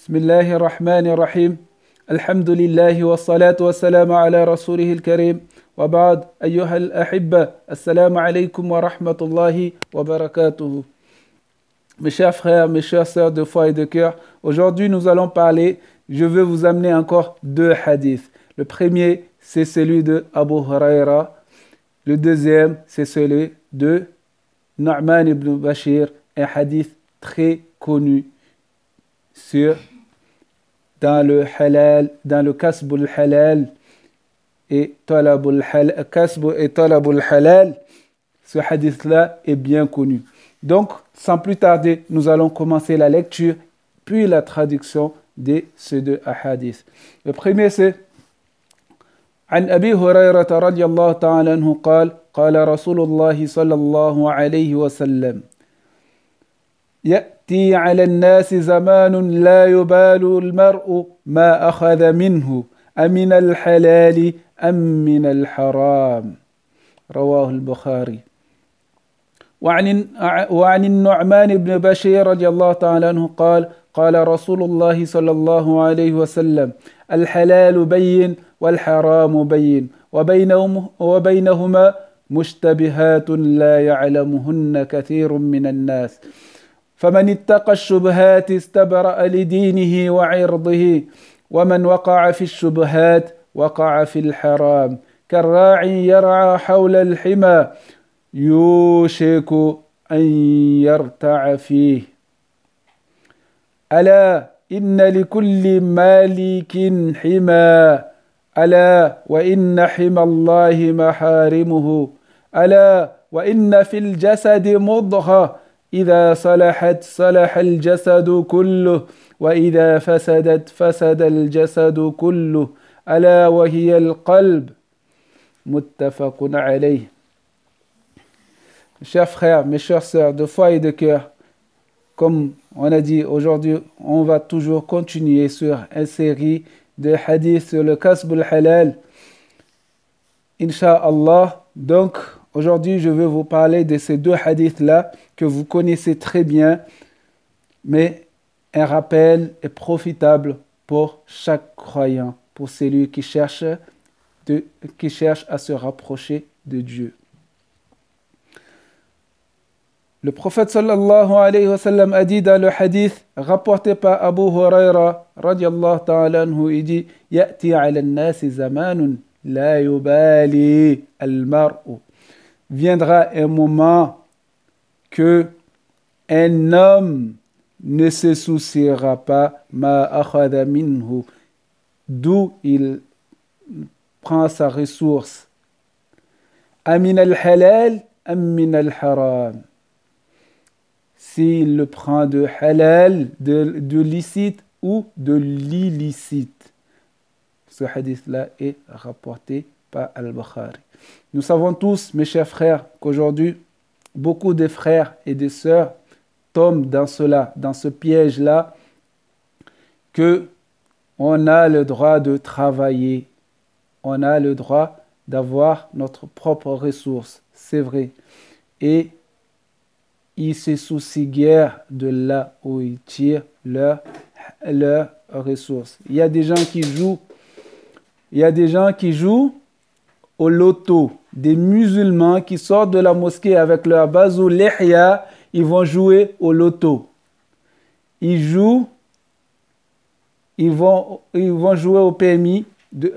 بسم الله الرحمن الرحيم الحمد لله والصلاة والسلام على رسوله الكريم وبعد أيها الأحبة السلام عليكم ورحمة الله وبركاته. Mes chers frères, mes chères sœurs de foi et de cœur, aujourd'hui nous allons parler, je veux vous amener encore deux hadiths. Le premier, c'est celui de Abu Huraira. Le deuxième, c'est celui de Nu'man ibn Bashir, un hadith très connu dans le halal, dans le kasb al-halal et talab al-halal. Kasb et talab al-halal, ce hadith-là est bien connu. Donc, sans plus tarder, nous allons commencer la lecture, puis la traduction de ces deux hadiths. Le premier, c'est عن أبي هريرة رضي الله تعالى عنه قال قال رسول الله صلى الله عليه وسلم يأتي على الناس زمان لا يبال المرء ما أخذ منه أمن الحلال أم من الحرام رواه البخاري. وعن النعمان بن بشير رضي الله تعالى عنه قال قال رسول الله صلى الله عليه وسلم الحلال بين والحرام بين وبينهما مشتبهات لا يعلمهن كثير من الناس فمن اتقى الشبهات استبرأ لدينه وعرضه ومن وقع في الشبهات وقع في الحرام كالراعي يرعى حول الحمى يوشك أن يرتع فيه ألا إن لكل مالك حمى ألا وإن حمى الله محارمه ألا وإن في الجسد مضغة إذا صلحت صلح الجسد كله وإذا فسدت فسد الجسد كله ألا وهي القلب متفق عليه. Mes chers frères, mes chères sœurs de foi et de cœur, comme on a dit aujourd'hui, on va toujours continuer sur une série de hadiths sur le kasb al-halal, Inch'Allah. Donc, aujourd'hui, je vais vous parler de ces deux hadiths-là que vous connaissez très bien, mais un rappel est profitable pour chaque croyant, pour celui qui cherche à se rapprocher de Dieu. Le prophète sallallahu alayhi wa sallam a dit dans le hadith rapporté par Abu Huraira radiallahu ta'ala anhu, il dit Ya'ti ala an-nasi zamanun la yubali al-mar'u. Viendra un moment que un homme ne se souciera pas ma akhadha minhu, d'où il prend sa ressource. Amin al-halal am min al-haram. S'il le prend de halal, de licite ou de l'illicite. Ce hadith-là est rapporté par Al-Bukhari. Nous savons tous, mes chers frères, qu'aujourd'hui, beaucoup de frères et de sœurs tombent dans ce piège-là, que on a le droit de travailler, on a le droit d'avoir notre propre ressource, c'est vrai. Et ils se soucient guère de là où ils tirent leurs ressources. Il y a des gens qui jouent au loto, des musulmans qui sortent de la mosquée avec leur bazou lihya, ils vont jouer au loto. Ils vont jouer au PMI,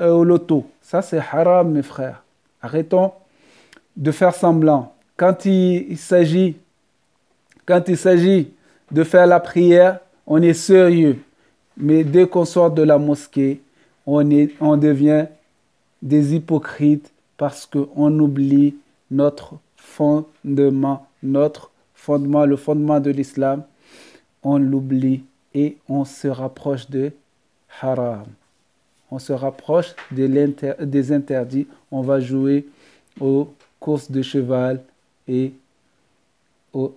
au loto. Ça c'est haram, mes frères. Arrêtons de faire semblant. Quand il s'agit de faire la prière, on est sérieux. Mais dès qu'on sort de la mosquée, on devient des hypocrites parce qu'on oublie notre fondement, le fondement de l'islam. On l'oublie et on se rapproche de haram. On se rapproche des interdits. On va jouer aux courses de cheval et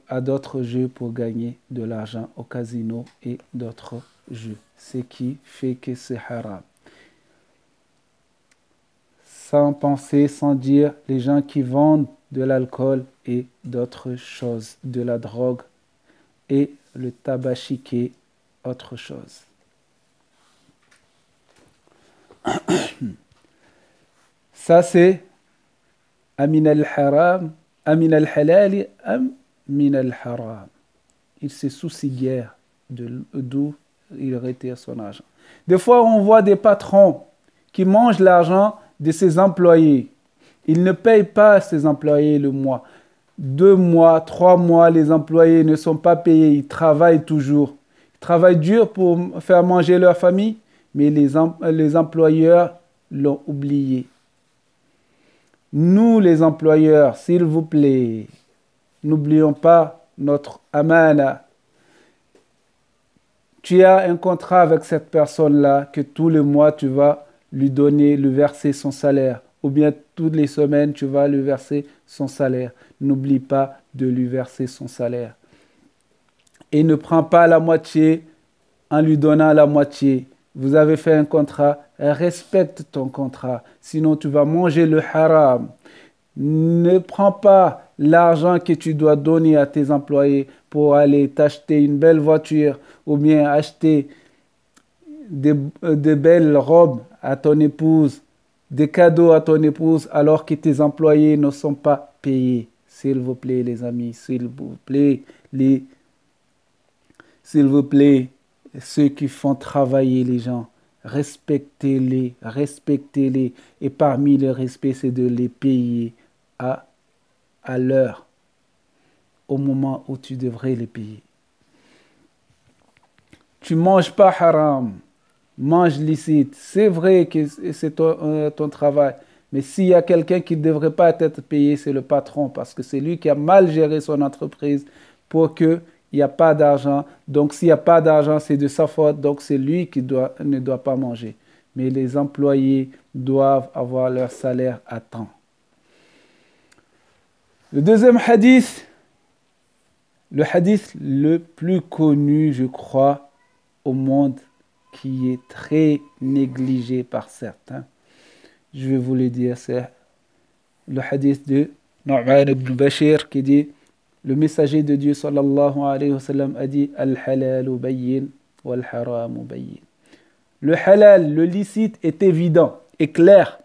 à d'autres jeux pour gagner de l'argent au casino et d'autres jeux. Ce qui fait que c'est haram. Sans penser, sans dire, les gens qui vendent de l'alcool et d'autres choses, de la drogue et le tabac chiqué, autre chose. Ça, c'est Amin al-haram, Amin al-halali, Amin al-haram. Il se soucie guère d'où il retire son argent. Des fois, on voit des patrons qui mangent l'argent de ses employés. Ils ne payent pas ses employés le mois. 2 mois, 3 mois, les employés ne sont pas payés. Ils travaillent toujours. Ils travaillent dur pour faire manger leur famille, mais les employeurs l'ont oublié. Nous, les employeurs, s'il vous plaît, n'oublions pas notre amana. Tu as un contrat avec cette personne-là que tous les mois, tu vas lui verser son salaire. Ou bien toutes les semaines, tu vas lui verser son salaire. N'oublie pas de lui verser son salaire. Et ne prends pas la moitié en lui donnant la moitié. Vous avez fait un contrat, respecte ton contrat. Sinon, tu vas manger le haram. Ne prends pas l'argent que tu dois donner à tes employés pour aller t'acheter une belle voiture ou bien acheter de belles robes à ton épouse, des cadeaux à ton épouse alors que tes employés ne sont pas payés. S'il vous plaît, les amis, s'il vous plaît, ceux qui font travailler les gens, respectez-les. Et parmi le respect, c'est de les payer à l'heure, au moment où tu devrais les payer. Tu ne manges pas haram, mange licite. C'est vrai que c'est ton travail, mais s'il y a quelqu'un qui ne devrait pas être payé, c'est le patron, parce que c'est lui qui a mal géré son entreprise pour qu'il n'y a pas d'argent. Donc s'il n'y a pas d'argent, c'est de sa faute, donc c'est lui qui ne doit pas manger. Mais les employés doivent avoir leur salaire à temps. Le deuxième hadith, le hadith le plus connu, je crois, au monde, qui est très négligé par certains. Je vais vous le dire, c'est le hadith de Nu'man ibn Bashir qui dit, le messager de Dieu sallallahu alayhi wa sallam a dit, al-halalu bayyin wal-haramu bayyin. Le halal, le licite est évident et clair.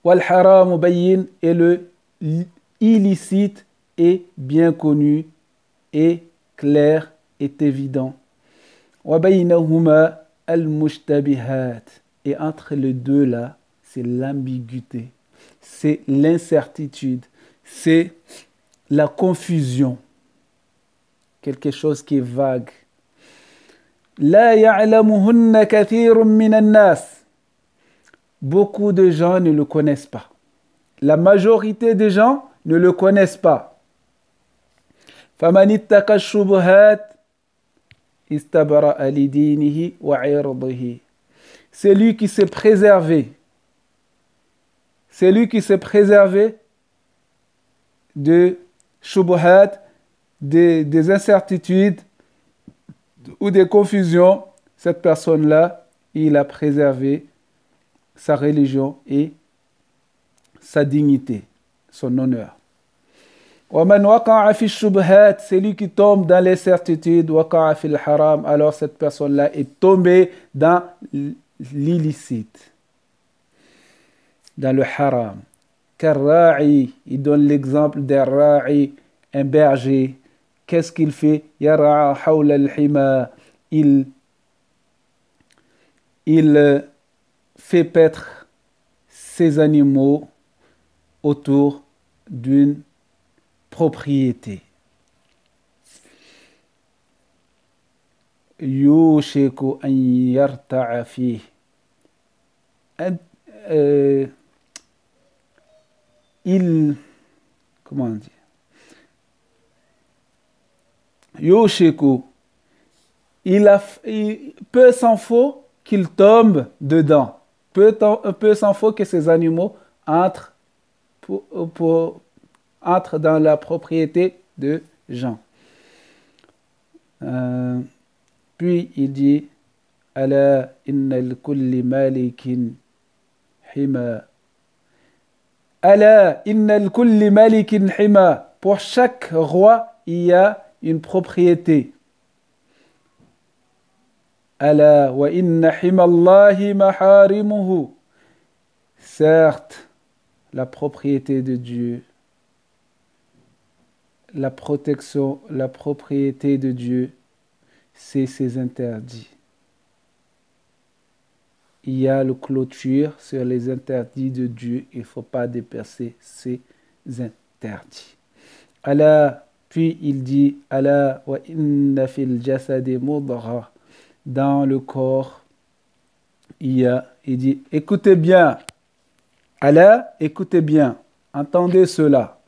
Wal-haramu bayyin, et le illicite est bien connu et clair, est évident. Wa baynahuma al-mushtabihat, et entre les deux là, c'est l'ambiguïté, c'est l'incertitude, c'est la confusion, quelque chose qui est vague. La ya'lamuhunna kathirun minan nas. Beaucoup de gens ne le connaissent pas. La majorité des gens ne le connaissent pas. Faman ittaqa ash-shubuhat istabra'a li dinihi wa 'irdihi. Celui qui s'est préservé, de shubuhat, des incertitudes ou des confusions, cette personne-là, il a préservé sa religion et sa dignité, son honneur. وَمَنْ وَقَعَ فِي الشُّبْهَاتِ, celui qui tombe dans les certitudes, وَقَعَ فِي الْحَرَامِ, alors cette personne-là est tombée dans l'illicite, dans le haram. Karra'i, il donne l'exemple d'un ra'i, un berger. Qu'est-ce qu'il fait? Yara'a hawla al-hima, il fait paître ses animaux autour d'une propriété. Yushiku an yarta'a fihi. Comment dire? Yushiku, peu s'en faut qu'il tombe dedans. Peu s'en faut que ces animaux entrent dans la propriété de gens. Puis il dit, Ala innal kulli malikin hima. Ala innal kulli malikin hima. Pour chaque roi, il y a une propriété. Ala wa inna himallahi maharimuhu. Certes, la propriété de Dieu, la protection, la propriété de Dieu, c'est ses interdits. Il y a le clôture sur les interdits de Dieu. Il ne faut pas dépasser ces interdits. Allah, puis il dit, Allah wa inna fil jasadi mudghah. Dans le corps, il dit, écoutez bien. Allah, écoutez bien. Entendez cela.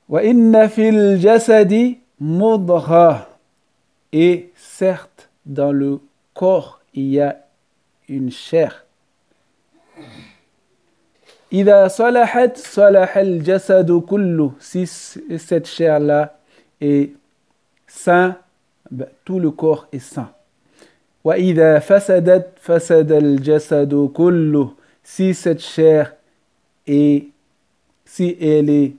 Wa inna fil jasadi mudghah. Et certes, dans le corps, il y a une chair. إذا صلحت صلح الجسد كله. Si cette chair-là est sain, tout le corps est sain. وإذا فسدت فسد الجسد كله. Si cette chair est, si elle est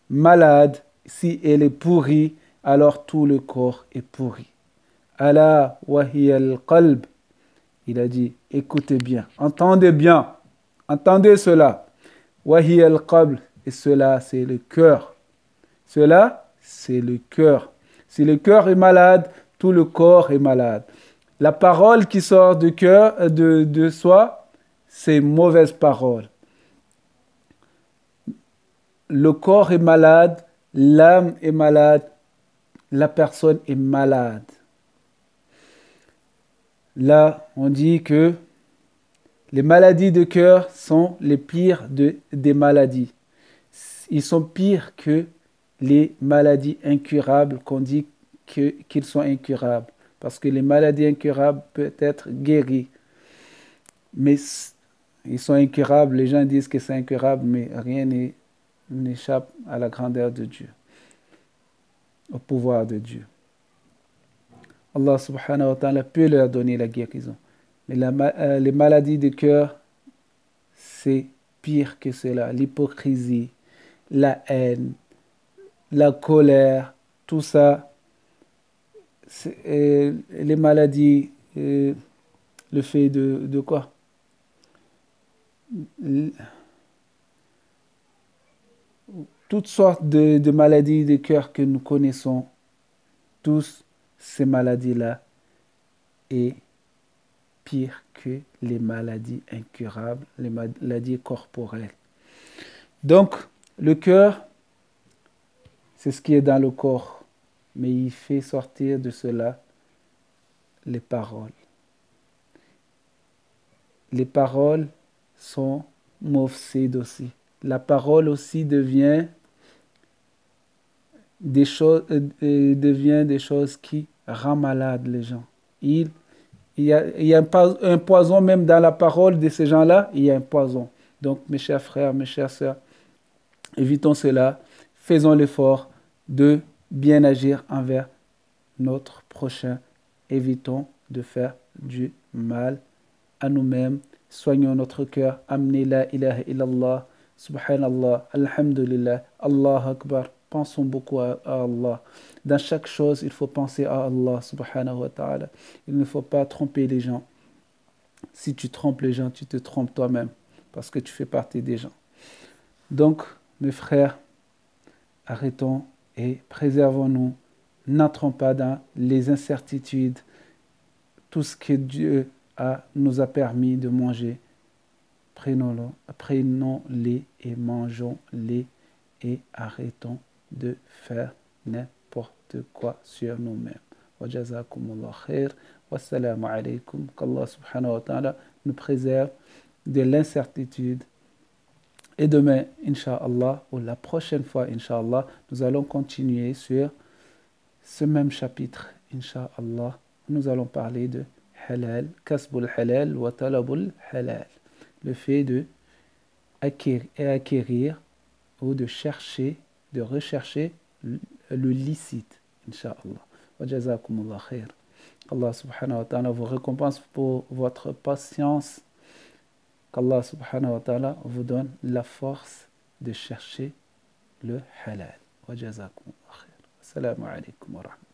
malade, si elle est pourrie, alors tout le corps est pourri. Ala wa hiya al-qalb. Il a dit, écoutez bien, entendez bien, entendez cela. Wa hiya al-qalb. Et cela, c'est le cœur. Cela, c'est le cœur. Si le cœur est malade, tout le corps est malade. La parole qui sort du cœur, de soi, c'est mauvaise parole. Le corps est malade, l'âme est malade, la personne est malade. Là, on dit que les maladies de cœur sont les pires des maladies. Ils sont pires que les maladies incurables qu'on dit qu'ils sont incurables. Parce que les maladies incurables peuvent être guéries. Mais ils sont incurables. Les gens disent que c'est incurable, mais rien n'échappe à la grandeur de Dieu, au pouvoir de Dieu. Allah subhanahu wa ta'ala peut leur donner la guérison. Mais les maladies de cœur, c'est pire que cela. L'hypocrisie, la haine, la colère, tout ça, les maladies, le fait de quoi? Toutes sortes de maladies de cœur que nous connaissons, tous ces maladies-là, est pire que les maladies incurables, les maladies corporelles. Donc, le cœur, c'est ce qui est dans le corps, mais il fait sortir de cela les paroles. Les paroles sont mufsid aussi. La parole aussi devient des choses qui rendent malades les gens. Il y a un poison même dans la parole de ces gens-là, il y a un poison. Donc, mes chers frères, mes chères sœurs, évitons cela, faisons l'effort de bien agir envers notre prochain. Évitons de faire du mal à nous-mêmes. Soignons notre cœur. Amenez la ilaha illallah, subhanallah, alhamdulillah, Allah akbar. Pensons beaucoup à Allah. Dans chaque chose, il faut penser à Allah subhanahu wa ta'ala. Il ne faut pas tromper les gens. Si tu trompes les gens, tu te trompes toi-même parce que tu fais partie des gens. Donc, mes frères, arrêtons et préservons-nous. N'entrons pas dans les incertitudes. Tout ce que Dieu nous a permis de manger, prenons-les et mangeons-les et arrêtons de faire n'importe quoi sur nous-mêmes. Wa jazakumullah khair. Wassalamu alaykum. Qu'Allah subhanahu wa ta'ala nous préserve de l'incertitude. Et demain, Inch'Allah, ou la prochaine fois, Inch'Allah, nous allons continuer sur ce même chapitre, Inch'Allah. Nous allons parler de halal, kasbul halal wa talabul halal. Le fait de acquérir ou de chercher, de rechercher le licite, Inch'Allah. Wa jazakumullah khair. Allah subhanahu wa ta'ala vous récompense pour votre patience. Qu'Allah subhanahu wa ta'ala vous donne la force de chercher le halal. Wa jazakumullah khair. Assalamu alaikum wa rahmatullahi.